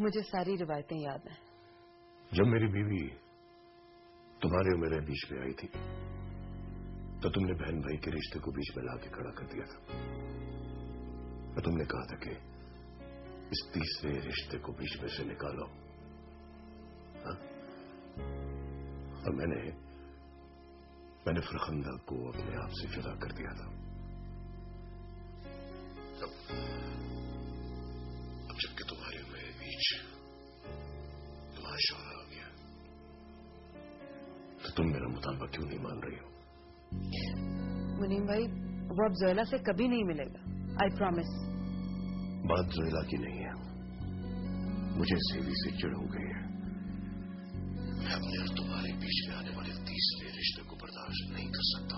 मुझे सारी रिवायतें याद हैं। जब मेरी बीवी तुम्हारे और मेरे बीच में आई थी तो तुमने बहन भाई के रिश्ते को बीच में लाके खड़ा कर दिया था और तुमने कहा था कि इस तीसरे रिश्ते को बीच में से निकालो। हाँ? और मैंने फरखंदा को अपने आप से जुदा कर दिया था। अब जबकि तुम्हारे मेरे बीच तुम्हारा शौहर आ गया तो तुम मेरा मुतालबा क्यों नहीं मान रही हो? मुनीम भाई, वो अब जोयला से कभी नहीं मिलेगा। I promise. बात जोयला की नहीं है, मुझे सेवी से चिढ़ हो गई है। मैं अपने और तुम्हारे बीच में आने वाले तीसरे रिश्ते को बर्दाश्त नहीं कर सकता।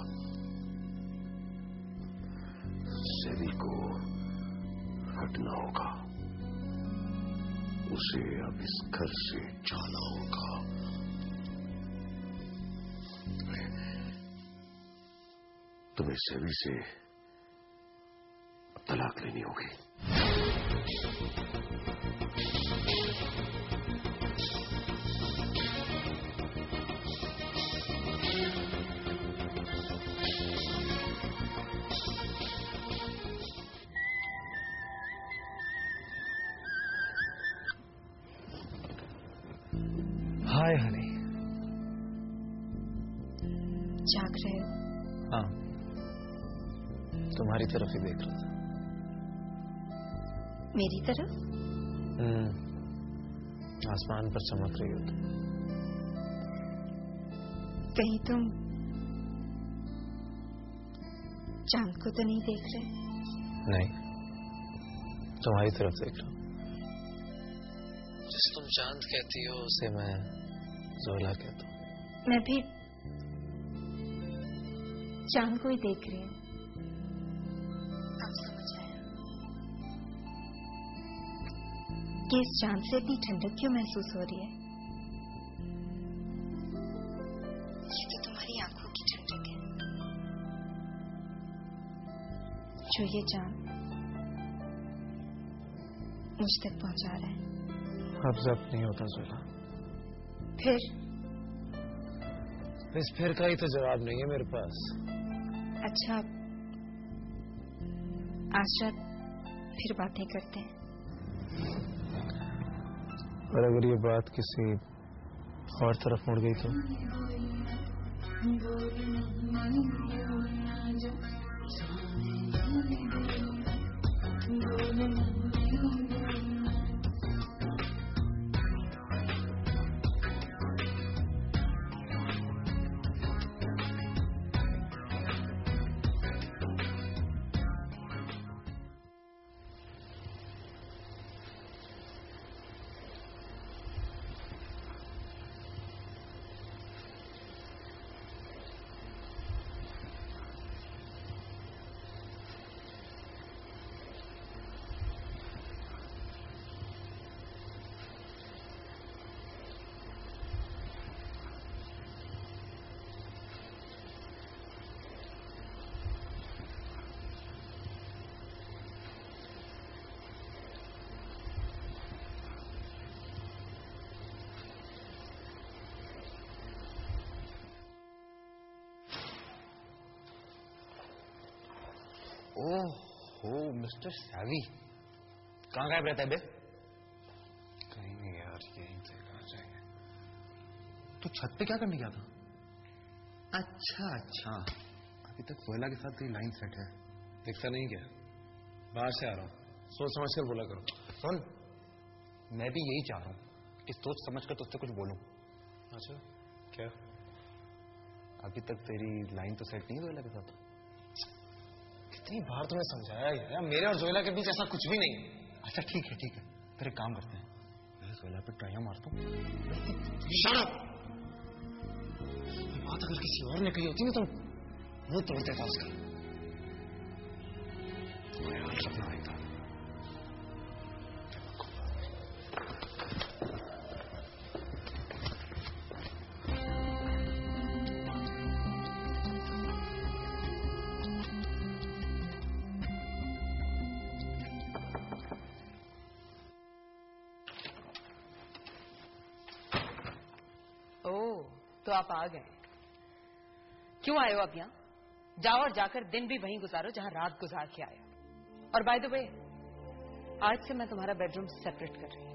सेवी को हटना होगा, उसे अब इस घर से जाना होगा। तुम्हें सेवी से तलाक लेनी होगी। हाय हनी। जाग रहे हो? हाँ, तुम्हारी तरफ ही देख रहा था। मेरी तरफ? आसमान पर चमक रही हो तुम। कहीं तुम चांद को तो नहीं देख रहे? नहीं, तुम्हारी तरफ देख रहा हूं। जिसे तुम चांद कहती हो उसे मैं जोला कहता हूँ। मैं भी चांद को ही देख रही हूँ। अब समझ आया कि इस चांद से इतनी ठंडक क्यों महसूस हो रही है। ये तो तुम्हारी आंखों की ठंडक है जो ये चांद मुझ तक पहुंचा रहा है। अब जब नहीं होता जोला। फिर इस फिर का ही तो जवाब नहीं है मेरे पास। अच्छा, आज रात फिर बातें करते हैं। और अगर ये बात किसी और तरफ मुड़ गई तो? ओह मिस्टर सैवी, कहाँ गायब रहता है बे? कहीं नहीं यार, यहीं से कहाँ जाएंगे। तू छत पे क्या करने गया था? अच्छा अच्छा, अभी तक जोयला के साथ तेरी लाइन सेट है। दिखता नहीं क्या? बाहर से आ रहा हूँ, सोच समझ कर बोला करो। सुन, मैं भी यही चाह रहा हूँ कि सोच समझ कर तुझसे कुछ बोलूं। अच्छा क्या? अभी तक तेरी लाइन तो सेट नहीं है जोयला के साथ। कितनी बार तुम्हें समझाया यार, मेरे और जोयला के बीच ऐसा कुछ भी नहीं। अच्छा ठीक है, फिर एक काम करते हैं, मैं जोयला पे ट्राई मारता हूँ। बात अगर किसी और ने कही होती ना तो मुंह तोड़ देता उसका। सपना आई था। तो आप आ गए। क्यों आए हो अब यहाँ? जाओ और जाकर दिन भी वहीं गुजारो जहां रात गुजार के आए हो। और बाय द वे, आज से मैं तुम्हारा बेडरूम सेपरेट कर रही हूं।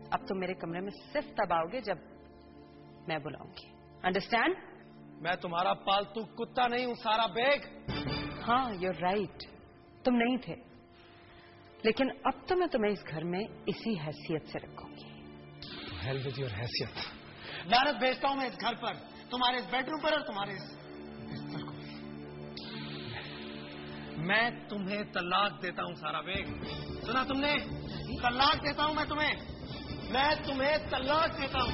अब तुम मेरे कमरे में सिर्फ तब आओगे जब मैं बुलाऊंगी। अंडरस्टैंड? मैं तुम्हारा पालतू कुत्ता नहीं हूं सारा बेग। हाँ, यूर राइट, तुम नहीं थे, लेकिन अब तो मैं तुम्हें इस घर में इसी हैसियत से रखूंगी। हेल विद योर हैसियत। लानत भेजता हूं मैं इस घर पर, तुम्हारे इस बेडरूम पर और तुम्हारे इस बिस्तर को। मैं तुम्हें तलाक देता हूं सारा बेग। सुना तुमने? तलाक देता हूं मैं तुम्हें तलाक देता हूं।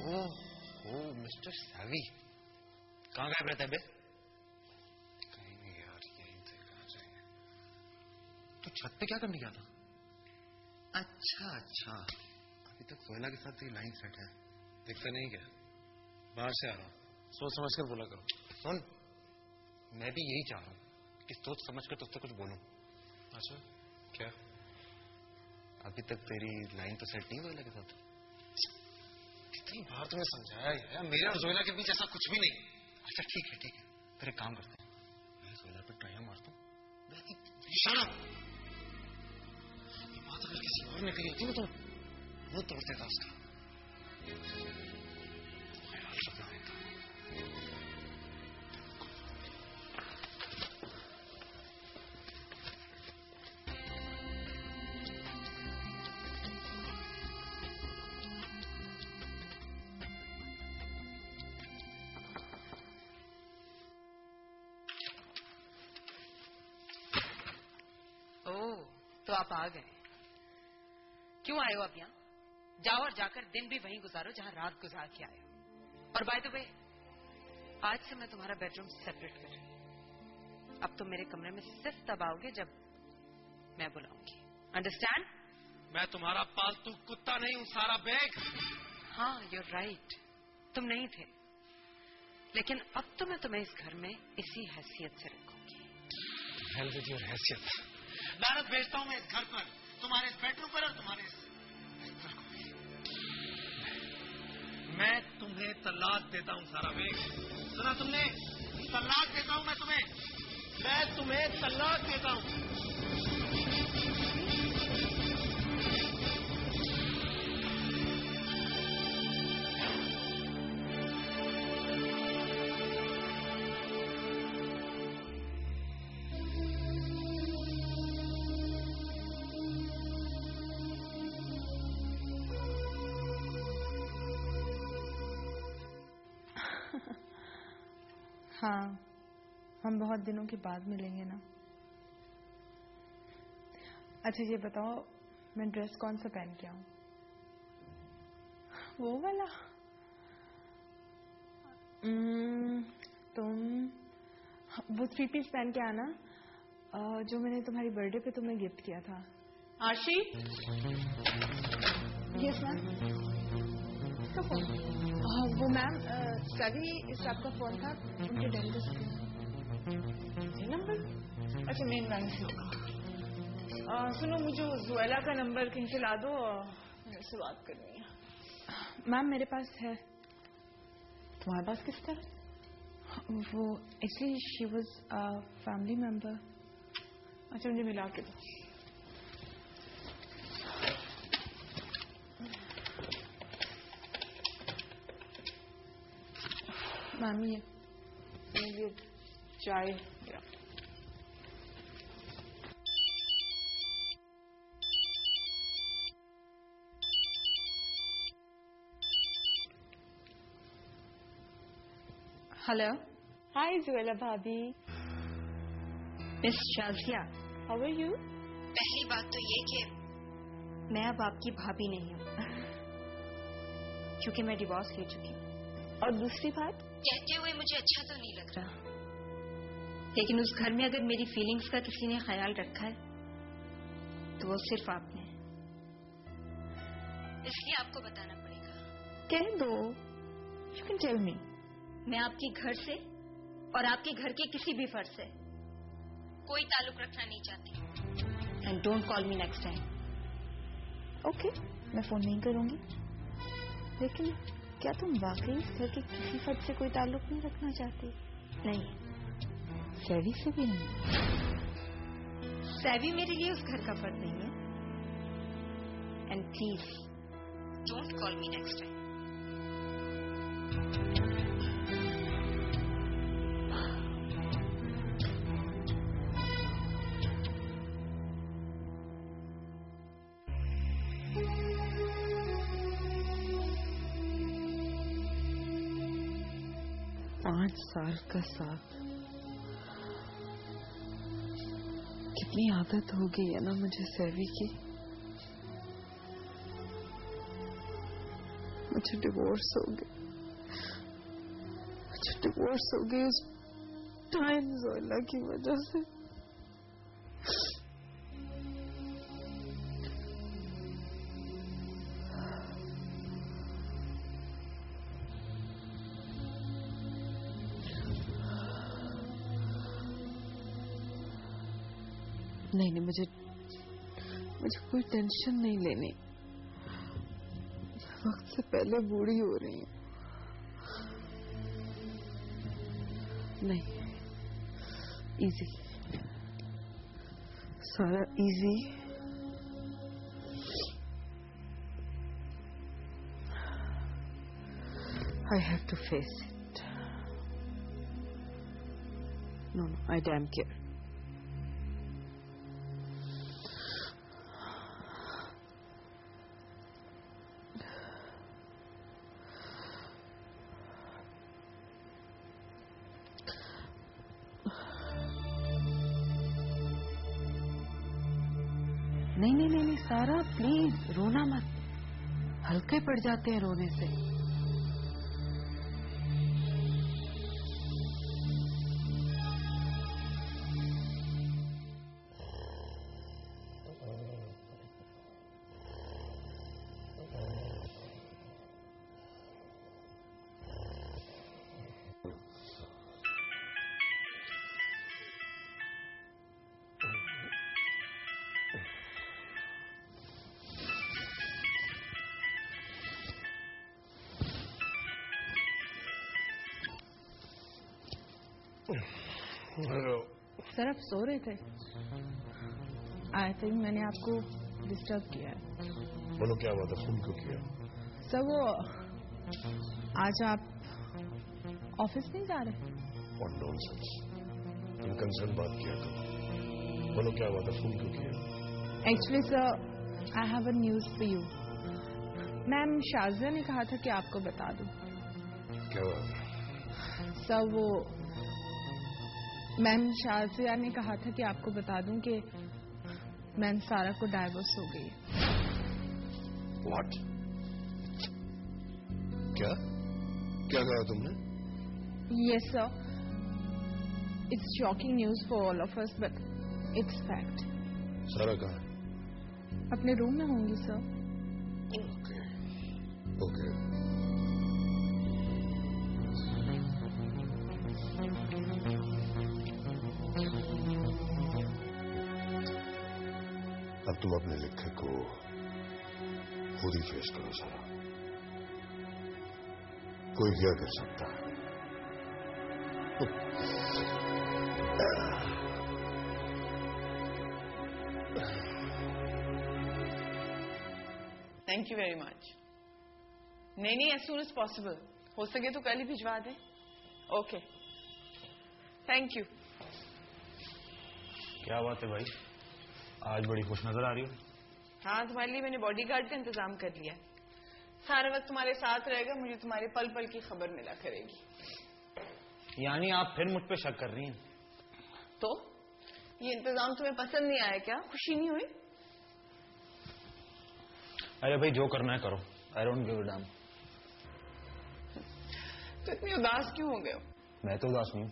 ओह मिस्टर सैवी, कहाँ गायब रहता है बे? कहीं नहीं यार, यहीं से कहाँ जाएंगे? तू छत पे क्या करने गया था? अच्छा, अभी तक सोहेला के साथ तेरी लाइन सेट है। दिखता नहीं क्या? बाहर से आ रहा हूं, सोच समझ कर बोला करो। सुन, मैं भी यही चाह रहा हूँ कि सोच समझ कर तुझसे कुछ बोलूं। अच्छा, क्या? अभी तक तेरी लाइन तो सेट नहीं सोहेला के साथ। कितनी बार तुम्हें समझाया है, मेरे और जोएला के बीच ऐसा कुछ भी नहीं। अच्छा ठीक है, फिर एक काम करते हैं, मैं सोहेला पे ट्राई मारता हूँ। ये बात अगर किसी और ने कही होती ना तो वो तोड़ देता उसका। तो आप आ गए। क्यों आए हो अब यहाँ? जाओ और जाकर दिन भी वहीं गुजारो जहां रात गुजार के आए हो। और बाय द वे, आज से मैं तुम्हारा बेडरूम सेपरेट कर रही हूं। अब तुम मेरे कमरे में सिर्फ तब आओगे जब मैं बुलाऊंगी। अंडरस्टैंड? मैं तुम्हारा पालतू कुत्ता नहीं हूं सारा बेग। हाँ, यूर राइट, तुम नहीं थे, लेकिन अब तो मैं तुम्हें इस घर में इसी हैसियत से रखूंगी। हेल विद योर हैसियत। लानत भेजता हूं मैं इस घर पर, तुम्हारे इस बेडरूम पर और तुम्हारे इस बिस्तर को। मैं तुम्हें तलाक देता हूं सारा बेग। सुना तुमने? तलाक देता हूं मैं तुम्हें तलाक देता हूं। हाँ, हम बहुत दिनों के बाद मिलेंगे ना। अच्छा ये बताओ, मैं ड्रेस कौन सा पहन के आऊं? वो वाला? तुम वो 3 पीस पहन के आना जो मैंने तुम्हारी बर्थडे पे तुम्हें गिफ्ट किया था। आशी? Yes ma'am. वो मैम सभी स्टाफ का फोन था, उनके डेंटिस्ट ये नंबर? अच्छा, मेन लाइन से होगा। सुनो, मुझे जोएला का नंबर कहीं से ला दो, मेरे से बात करनी है। मैम मेरे पास है। तुम्हारे पास किस तरह? वो actually she was a family member. अच्छा, मुझे मिला के दो। मैम ये चाय। हेलो. हाय जुएला भाभी. Miss Shazia, how are you? पहली बात तो ये कि मैं अब आपकी भाभी नहीं हूँ क्योंकि मैं डिवोर्स ले चुकी हूँ. और दूसरी बात? कहते हुए मुझे अच्छा तो नहीं लग रहा, लेकिन उस घर में अगर मेरी फीलिंग्स का किसी ने ख्याल रखा है तो वो सिर्फ आपने, इसलिए आपको बताना पड़ेगा. कह दो. You can tell me. मैं आपके घर से और आपके घर के किसी भी फर्द से कोई ताल्लुक रखना नहीं चाहती. And don't call me next time. Okay, मैं फोन नहीं करूंगी. लेकिन क्या तुम वाकई इस घर के किसी फर्द से कोई ताल्लुक नहीं रखना चाहती? नहीं, सैवी से भी नहीं. सैवी मेरे लिए उस घर का फर्द नहीं है. And please don't call me next time. पांच साल का साथ. कितनी आदत हो गई है ना मुझे सैवी की. मुझे डिवोर्स हो गई. मुझे डिवोर्स हो गई उस टाइम जोला की वजह से. नहीं, मुझे कोई टेंशन नहीं लेनी. वक्त से पहले बूढ़ी हो रही हूँ. नहीं, इजी सारा, easy. I have to face it. No, I damn care. नहीं सारा, प्लीज रोना मत. हल्के पड़ जाते हैं रोने से. हेलो सर, आप सो रहे थे? आई थिंक मैंने आपको डिस्टर्ब किया है. बोलो क्या बात है, फोन क्यों किया? सर वो आज आप ऑफिस नहीं जा रहे? और नॉनसेंस, इनकंसर्न बात किया करो. बोलो क्या बात है, फोन क्यों किया? Actually sir, I have a news for you. Ma'am Shazia ने कहा था कि आपको बता दूं. क्या बात है? सर वो मैम शाजिया ने कहा था कि आपको बता दूं कि मैम सारा को डाइवोर्स हो गई है. व्हाट? क्या क्या कहा तुमने? Yes sir, it's shocking news for all of us but it's fact. सारा कहा? अपने रूम में होंगी सर. Okay okay. अब तुम अपने लिखे को खुद ही फेस करो सारा. कोई क्या कर सकता है? Thank you very much. नहीं, एज सून एज पॉसिबल. हो सके तो कल ही भिजवा दें. Okay, thank you. क्या बात है भाई, आज बड़ी खुश नजर आ रही हो. हाँ, तुम्हारे लिए मैंने बॉडीगार्ड का इंतजाम कर लिया. सारा वक्त तुम्हारे साथ रहेगा, मुझे तुम्हारे पल पल की खबर मिला करेगी. यानी आप फिर मुझ पे शक कर रही हैं? तो ये इंतजाम तुम्हें पसंद नहीं आया क्या? खुशी नहीं हुई? अरे भाई जो करना है करो, I don't give a dam. तो इतनी उदास क्यों हो गए हो? मैं तो उदास नहीं हूँ।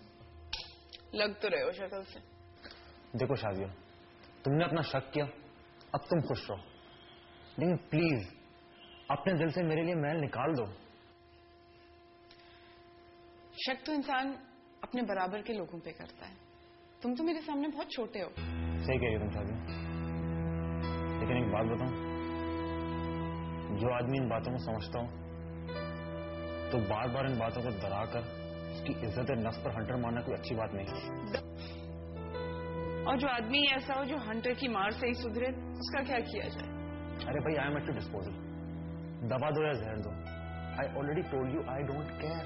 लग तो रहे हो शक्ल से। देखो शादिया, तुमने अपना शक किया, अब तुम खुश रहो, लेकिन प्लीज अपने दिल से मेरे लिए मैल निकाल दो। शक तो इंसान अपने बराबर के लोगों पे करता है। तुम तो मेरे सामने बहुत छोटे हो। सही कह रही हो तुम शादिया, लेकिन एक बात बताऊं, जो आदमी इन बातों को समझता हो तो बार बार इन बातों को डराकर उसकी इज्जत नफ्स पर हंटर मारना कोई अच्छी बात नहीं है। और जो आदमी ऐसा हो जो हंटर की मार से ही सुधरे, उसका क्या किया जाए? अरे भाई I am at your disposal, दबा दो या जहर दो। I already told you I don't care.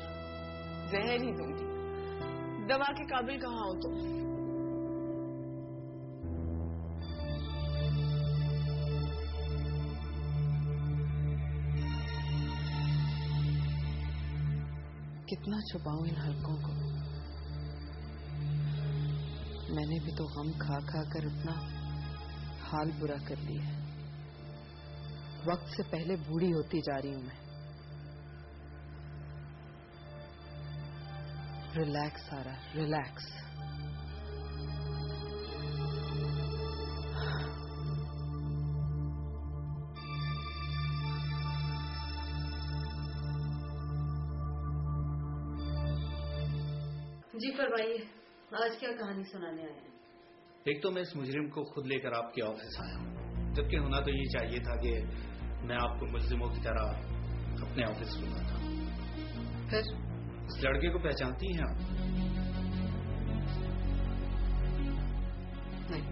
जहर ही दूंगी, दवा के काबिल कहाँ हो तुम? कितना छुपाऊं इन हलकों को? मैंने भी तो गम खा खा कर इतना हाल बुरा कर लिया है। वक्त से पहले बूढ़ी होती जा रही हूं मैं। रिलैक्स सारा, रिलैक्स। जी फरमाइए, आज क्या कहानी सुनाने आए हैं? एक तो मैं इस मुजरिम को खुद लेकर आपके ऑफिस आया हूँ, जबकि होना तो ये चाहिए था कि मैं आपको मुल्जिमों की तरह अपने ऑफिस बुलाता। फिर इस लड़के को पहचानती हैं आप? नहीं।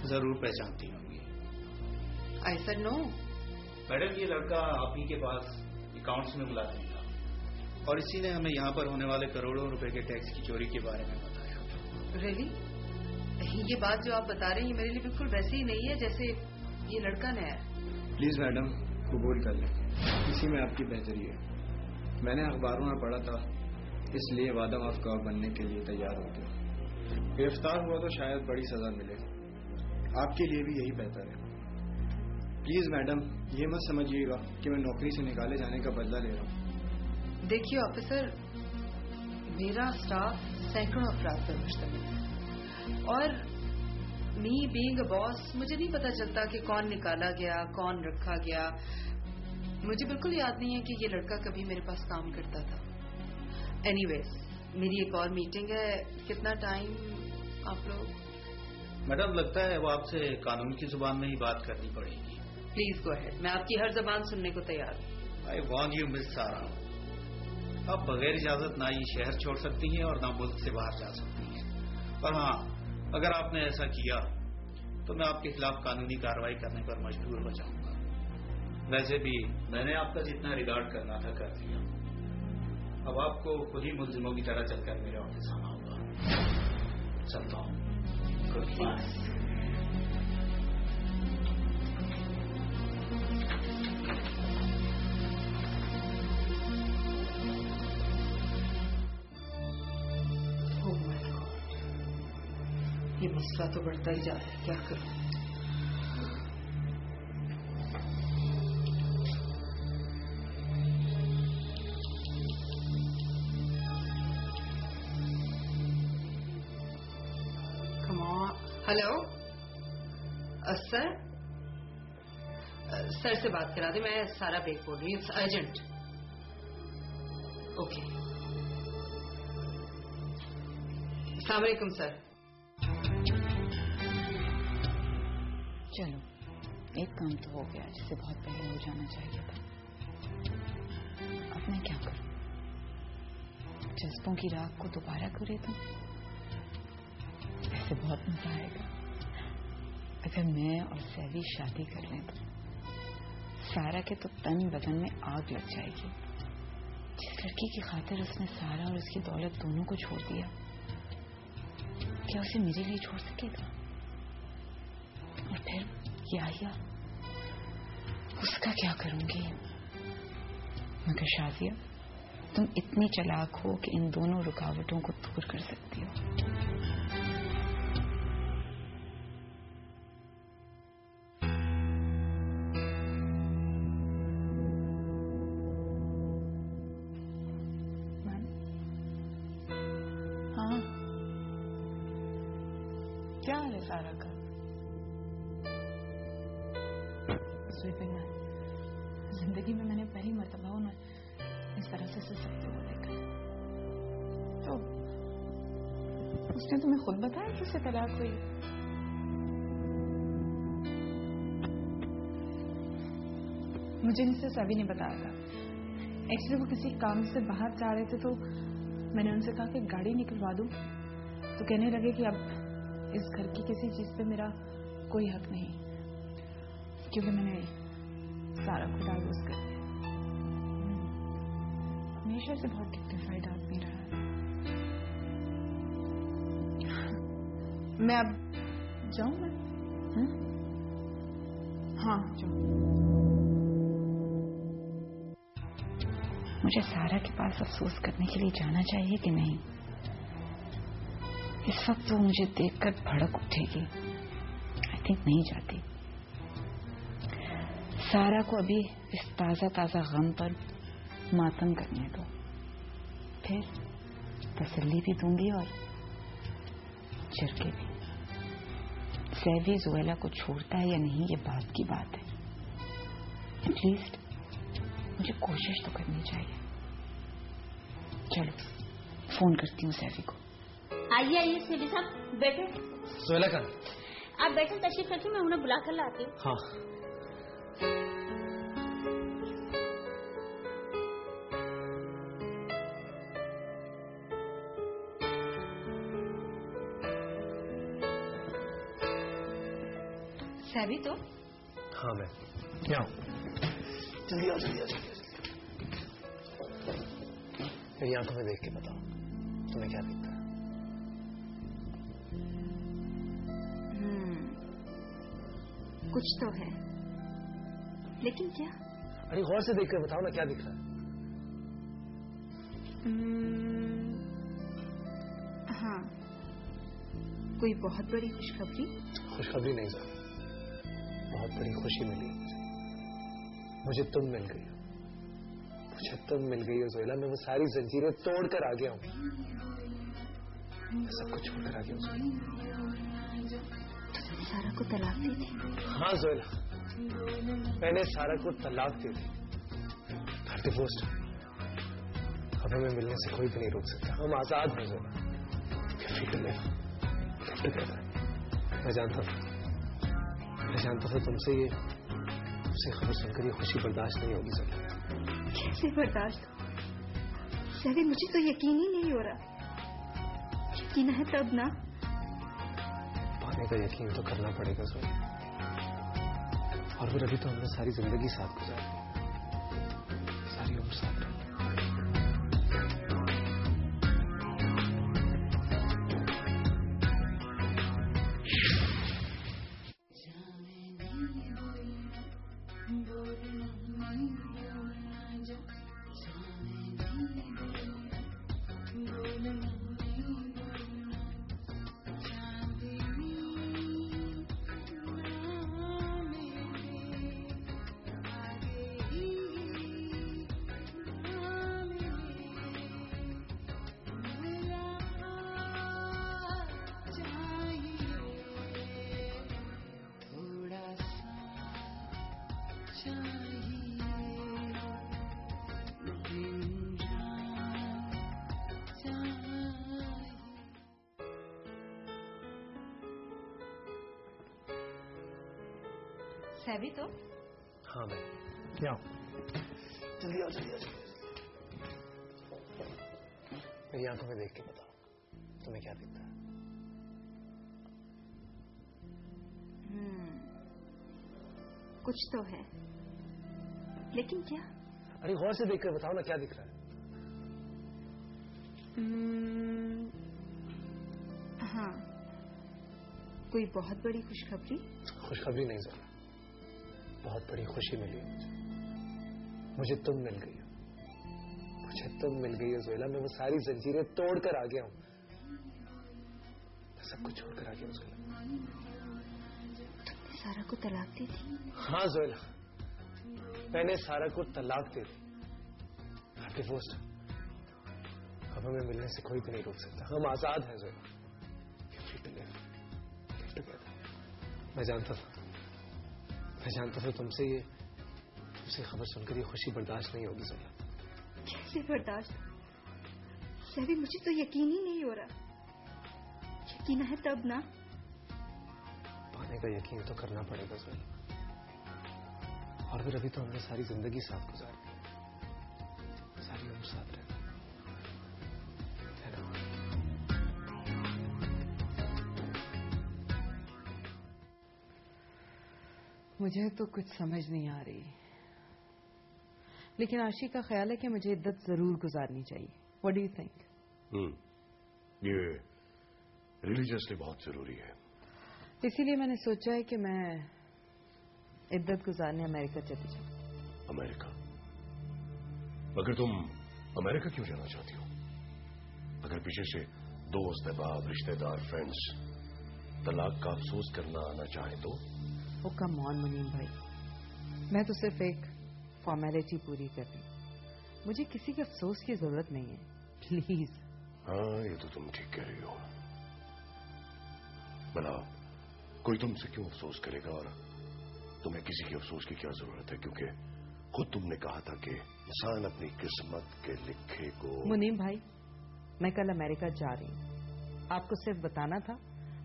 जरूर पहचानती होंगी। I said no. मैडम, ये लड़का आप ही के पास अकाउंट्स में मुलाजिम था और इसी ने हमें यहाँ पर होने वाले करोड़ों रुपए के टैक्स की चोरी के बारे में बताया। रियली? ये बात जो आप बता रहे हैं ये मेरे लिए बिल्कुल वैसे ही नहीं है जैसे ये लड़का नया है। प्लीज मैडम कबूल कर लें, इसी में आपकी बेहतरी है। मैंने अखबारों में पढ़ा था, इसलिए वादा माफ गवाह बनने के लिए तैयार हो गया। गिरफ्तार हुआ तो शायद बड़ी सजा मिले, आपके लिए भी यही बेहतर है। प्लीज मैडम ये मत समझिएगा कि मैं नौकरी से निकाले जाने का बदला ले रहा हूँ। देखिए ऑफिसर, मेरा स्टाफ सैकड़ों अफराद पर मुश्तमिल है और मी बीइंग अ बॉस मुझे नहीं पता चलता कि कौन निकाला गया कौन रखा गया। मुझे बिल्कुल याद नहीं है कि ये लड़का कभी मेरे पास काम करता था। एनीवेज, मेरी एक और मीटिंग है। कितना टाइम आप लोग? मैडम, लगता है वो आपसे कानून की जुबान में ही बात करनी पड़ेगी। प्लीज गो अहेड, मैं आपकी हर जबान सुनने को तैयार हूँ। आई वांट यू मिस सारा, आप बगैर इजाजत ना ये शहर छोड़ सकती हैं और ना मुल्क से बाहर जा सकती हैं। और हाँ, अगर आपने ऐसा किया तो मैं आपके खिलाफ कानूनी कार्रवाई करने पर मजबूर हो जाऊंगा। वैसे भी मैंने आपका जितना रिगार्ड करना था कर दिया। अब आपको खुद ही मुल्जिमों की तरह चलकर मेरे ऑफिस आना होगा। चलता हूँ। Goodbye. ये मसला तो बढ़ता ही जा रहा है, क्या करूं? Come on. Hello sir, sir से बात करा दे, मैं सारा बेग बोल रही हूँ। It's urgent. ओके, अस्सलाम वालेकुम सर। चलो, एक काम तो हो गया जिसे बहुत पहले हो जाना चाहिए था। अब मैं क्या करूं? जज्बों की राख को दोबारा करे तुम? ऐसे बहुत मजा आएगा अगर मैं और सैवी शादी कर लें तो। सारा के तो तन बदन में आग लग जाएगी। जिस लड़की की खातिर उसने सारा और उसकी दौलत दोनों को छोड़ दिया, क्या उसे मेरे लिए छोड़ सकेगा? और फिर याहिया, उसका क्या करूंगी? मगर शाजिया, तुम इतनी चालाक हो कि इन दोनों रुकावटों को दूर कर सकती हो। हाँ, क्या हाल है सारा का? स्वीपिंग मैन, जिंदगी में मैंने पहली मर्तबा उन्हें इस तरह से सिसकते हुए देखा। तो उसने तुम्हें खुद बताया कि उससे तलाक हुई? मुझे इससे सभी ने बताया था। एक्चुअली वो किसी काम से बाहर जा रहे थे, तो मैंने उनसे कहा कि गाड़ी निकलवा दूं, तो कहने लगे कि अब इस घर की किसी चीज पे मेरा कोई हक नहीं, क्योंकि मैंने सारा को डाइवोर्स कर दिया। हमेशा से बहुत डिग्निफाइड आदमी रहा है। मैं अब जाऊं मैं? हाँ जाऊं। मुझे सारा के पास अफसोस करने के लिए जाना चाहिए कि नहीं? इस वक्त वो मुझे देखकर भड़क उठेगी। आई थिंक नहीं जाती। सारा को अभी इस ताजा ताजा गम पर मातम करने दो, फिर तसल्ली भी दूंगी और झिड़के भी। सैवी जोएला को छोड़ता है या नहीं, ये बात की बात है। एटलीस्ट मुझे कोशिश तो करनी चाहिए। चलो फोन करती हूँ सैवी को। आइए आइए सैवी साहब, बैठे। जोएला का आप बैठे, तशरीफ रखिए, मैं उन्हें बुला कर लाती हूँ। हाँ। सैवी तो? हाँ मैं क्या हूँ? जल्दी आओ जल्दी आओ जल्दी। मेरी आंखों में देख के बताओ तुम्हें क्या दिखता है? कुछ तो है, लेकिन क्या? अरे गौर से देख कर बताओ ना, क्या दिख रहा है? हाँ, कोई बहुत बड़ी खुशखबरी? खुशखबरी नहीं सर, बहुत बड़ी खुशी मिली मुझे। तुम मिल गई हो, मुझे तुम मिल गई हो जोएला। मैं वो सारी जंजीरें तोड़कर आ गया हूँ, मैं सब कुछ छोड़कर आ गया हूँ। सारा को तलाक दी थी? हाँ जोएला, मैंने सारा को तलाक दी थी। डिवोर्स्ड। अब हमें मिलने से कोई भी नहीं रोक सकता। हम आजाद हैं जोएला। मैं जानता था तुमसे खबर सुनकर ये खुशी बर्दाश्त नहीं होगी जोएला। कैसे बर्दाश्त? सैवी, मुझे तो यकीन ही नहीं हो रहा। यकीन है तब ना। पाने का यकीन तो करना पड़ेगा जोएला। और फिर अभी तो हमने सारी जिंदगी साथ गुजारी, सारी उम्र साथ। सैवी तो? हाँ मैं क्या हूँ? जल्दी आओ जल्दी आओ जल्दी। मेरी आंखों में देख के बताओ तुम्हें क्या दिखता है? कुछ तो है, लेकिन क्या? अरे गौर से देख कर बताओ ना, क्या दिख रहा है? हाँ, कोई बहुत बड़ी खुशखबरी? खुशखबरी नहीं जोएला, बहुत बड़ी खुशी मिली मुझे तुम मिल गई हो। मुझे तुम मिल गई हो जोएला, मैं वो सारी जंजीरें तोड़कर आ गया हूं, मैं सब कुछ छोड़कर आ गया हूं जोएला। तुमने सारा को तलाक दी थी? हाँ जोएला, मैंने सारा को तलाक दे दी। डिवोर्स्ड। अब हमें मिलने से कोई भी नहीं रोक सकता, हम आजाद हैं जोएला। मैं जानता था तुमसे खबर सुनकर ये खुशी बर्दाश्त नहीं होगी जोएला। कैसे बर्दाश्त? सभी मुझे तो यकीन ही नहीं हो रहा। यकीन है तब ना। पाने का यकीन तो करना पड़ेगा जोएला। और फिर अभी तो हमने सारी जिंदगी साथ गुजारी, सारी उम्र साथ रहे, है ना? मुझे तो कुछ समझ नहीं आ रही, लेकिन आशी का ख्याल है कि मुझे इद्दत जरूर गुजारनी चाहिए। What do you think? ये रिलीजियसली बहुत जरूरी है। इसीलिए मैंने सोचा है कि मैं इद्दत गुजारने अमेरिका चली जाऊं। अमेरिका? मगर तुम अमेरिका क्यों जाना चाहती हो? अगर पीछे से दोस्त, अहबाब, रिश्तेदार, फ्रेंड्स तलाक का अफसोस करना आना चाहे तो? ओ कम ऑन मुनीम भाई, मैं तो सिर्फ एक फॉर्मेलिटी पूरी कर रही हूं, मुझे किसी के अफसोस की जरूरत नहीं है, प्लीज। हाँ, ये तो तुम ठीक कह रही हो। भला कोई तुमसे क्यों अफसोस करेगा, और तुम्हें किसी के अफसोस की क्या जरूरत है, क्योंकि खुद तुमने कहा था कि इंसान अपनी किस्मत के लिखे को। मुनीम भाई, मैं कल अमेरिका जा रही हूँ, आपको सिर्फ बताना था,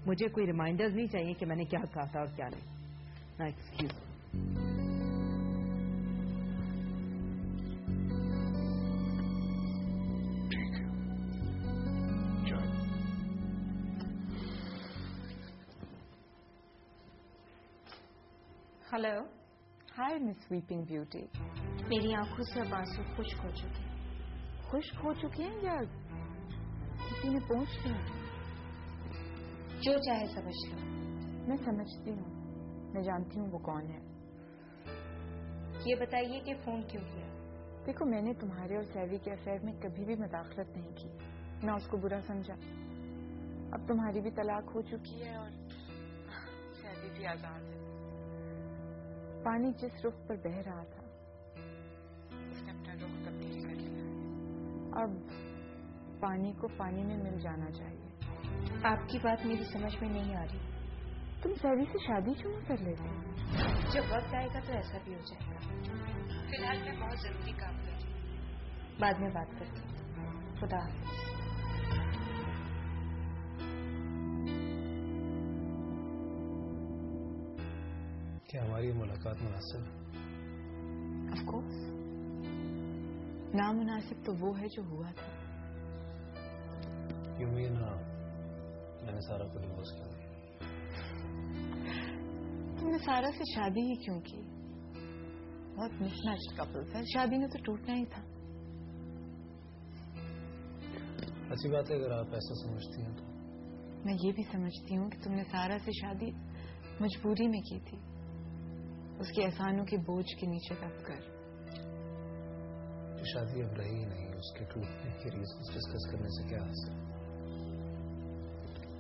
मुझे कोई रिमाइंडर्स नहीं चाहिए कि मैंने क्या कहा था और क्या नहीं। ना एक्सक्यूज। ठीक है, जाओ। Hello, hi miss sweeping beauty. मेरी आंखों से अब आंसू खुश्क हो चुके हैं। खुश्क हो चुके हैं या किसी ने पूछ लिया? जो चाहे समझ लो। मैं समझती हूँ, मैं जानती हूँ वो कौन है। ये बताइए कि फोन क्यों किया? देखो, मैंने तुम्हारे और सैवी के अफेयर में कभी भी मुदाखलत नहीं की, ना उसको बुरा समझा। अब तुम्हारी भी तलाक हो चुकी है और सैवी भी आजाद है। पानी जिस रुख पर बह रहा था, उसने अपना रुख तब्दील कर लिया है। अब पानी को पानी में मिल जाना चाहिए। आपकी बात मेरी समझ में नहीं आ रही। तुम सैवी से शादी क्यों नहीं कर लेते? जब वक्त आएगा तो ऐसा भी हो जाएगा। फिलहाल मैं बहुत जरूरी काम कर रही हूँ, बाद में बात करती हूँ। खुदा हाफिज। क्या हमारी मुलाकात मुनासिब है? ऑफ कोर्स, नामुनासिब तो वो है जो हुआ था। यू मीन मैंने सारा को डिवोर्स किया? तुमने सारा से शादी ही क्यों की? बहुत मिसमैच्ड कपल था, शादी में तो टूटना ही था। अच्छी बात है अगर आप ऐसा समझती हैं तो। मैं ये भी समझती हूँ कि तुमने सारा से शादी मजबूरी में की थी, उसके एहसानों के बोझ के नीचे दबकर। जो शादी अब रही ही नहीं, उसके टूटने के रीजंस डिस्कस करने से क्या हासिल?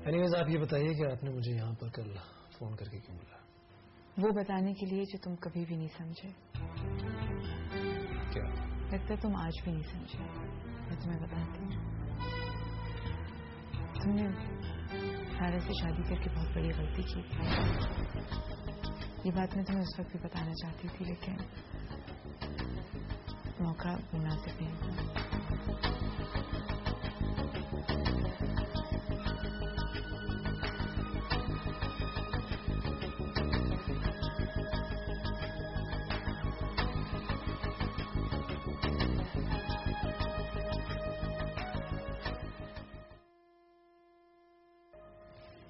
एनीवेज, आप ये बताइए कि आपने मुझे यहाँ पर कल फोन करके क्यों बुलाया? वो बताने के लिए जो तुम कभी भी नहीं समझे। क्या? लगता है तुम आज भी नहीं समझे। मैं तुम्हें बताती हूँ, तुमने सारा से शादी करके बहुत बड़ी गलती की थी। ये बात मैं तुम्हें उस वक्त भी बताना चाहती थी, लेकिन मौका मुनासिब नहीं था।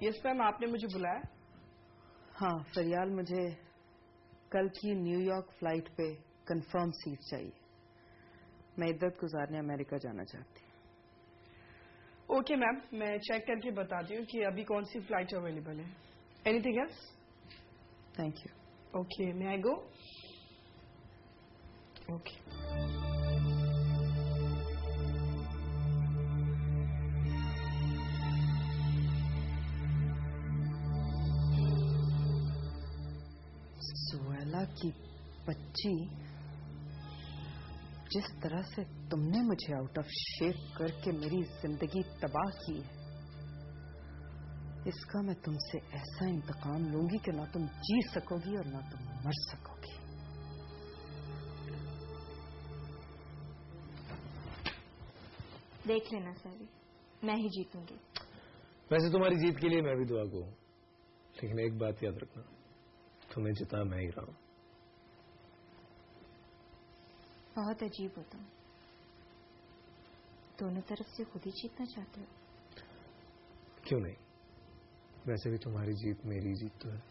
यस मैम, आपने मुझे बुलाया? हाँ फरियाल, मुझे कल की न्यूयॉर्क फ्लाइट पे कंफर्म सीट चाहिए। मैं इद्दत गुजारने अमेरिका जाना चाहती हूँ। ओके मैम, मैं चेक करके बताती हूँ कि अभी कौन सी फ्लाइट अवेलेबल है। Anything else? Thank you. Okay, may I go? Okay. जोएला की बच्ची, जिस तरह से तुमने मुझे आउट ऑफ शेप करके मेरी जिंदगी तबाह की है, इसका मैं तुमसे ऐसा इंतकाम लूंगी कि ना तुम जी सकोगी और ना तुम मर सकोगी। देख लेना सैवी, मैं ही जीतूंगी। वैसे तुम्हारी जीत के लिए मैं भी दुआ को हूं, लेकिन एक बात याद रखना, तुम्हें जिता मैं ही रहा हूं। बहुत अजीब हो तुम, दोनों तरफ से खुद ही जीतना चाहते हो। क्यों नहीं, वैसे भी तुम्हारी जीत मेरी जीत तो है।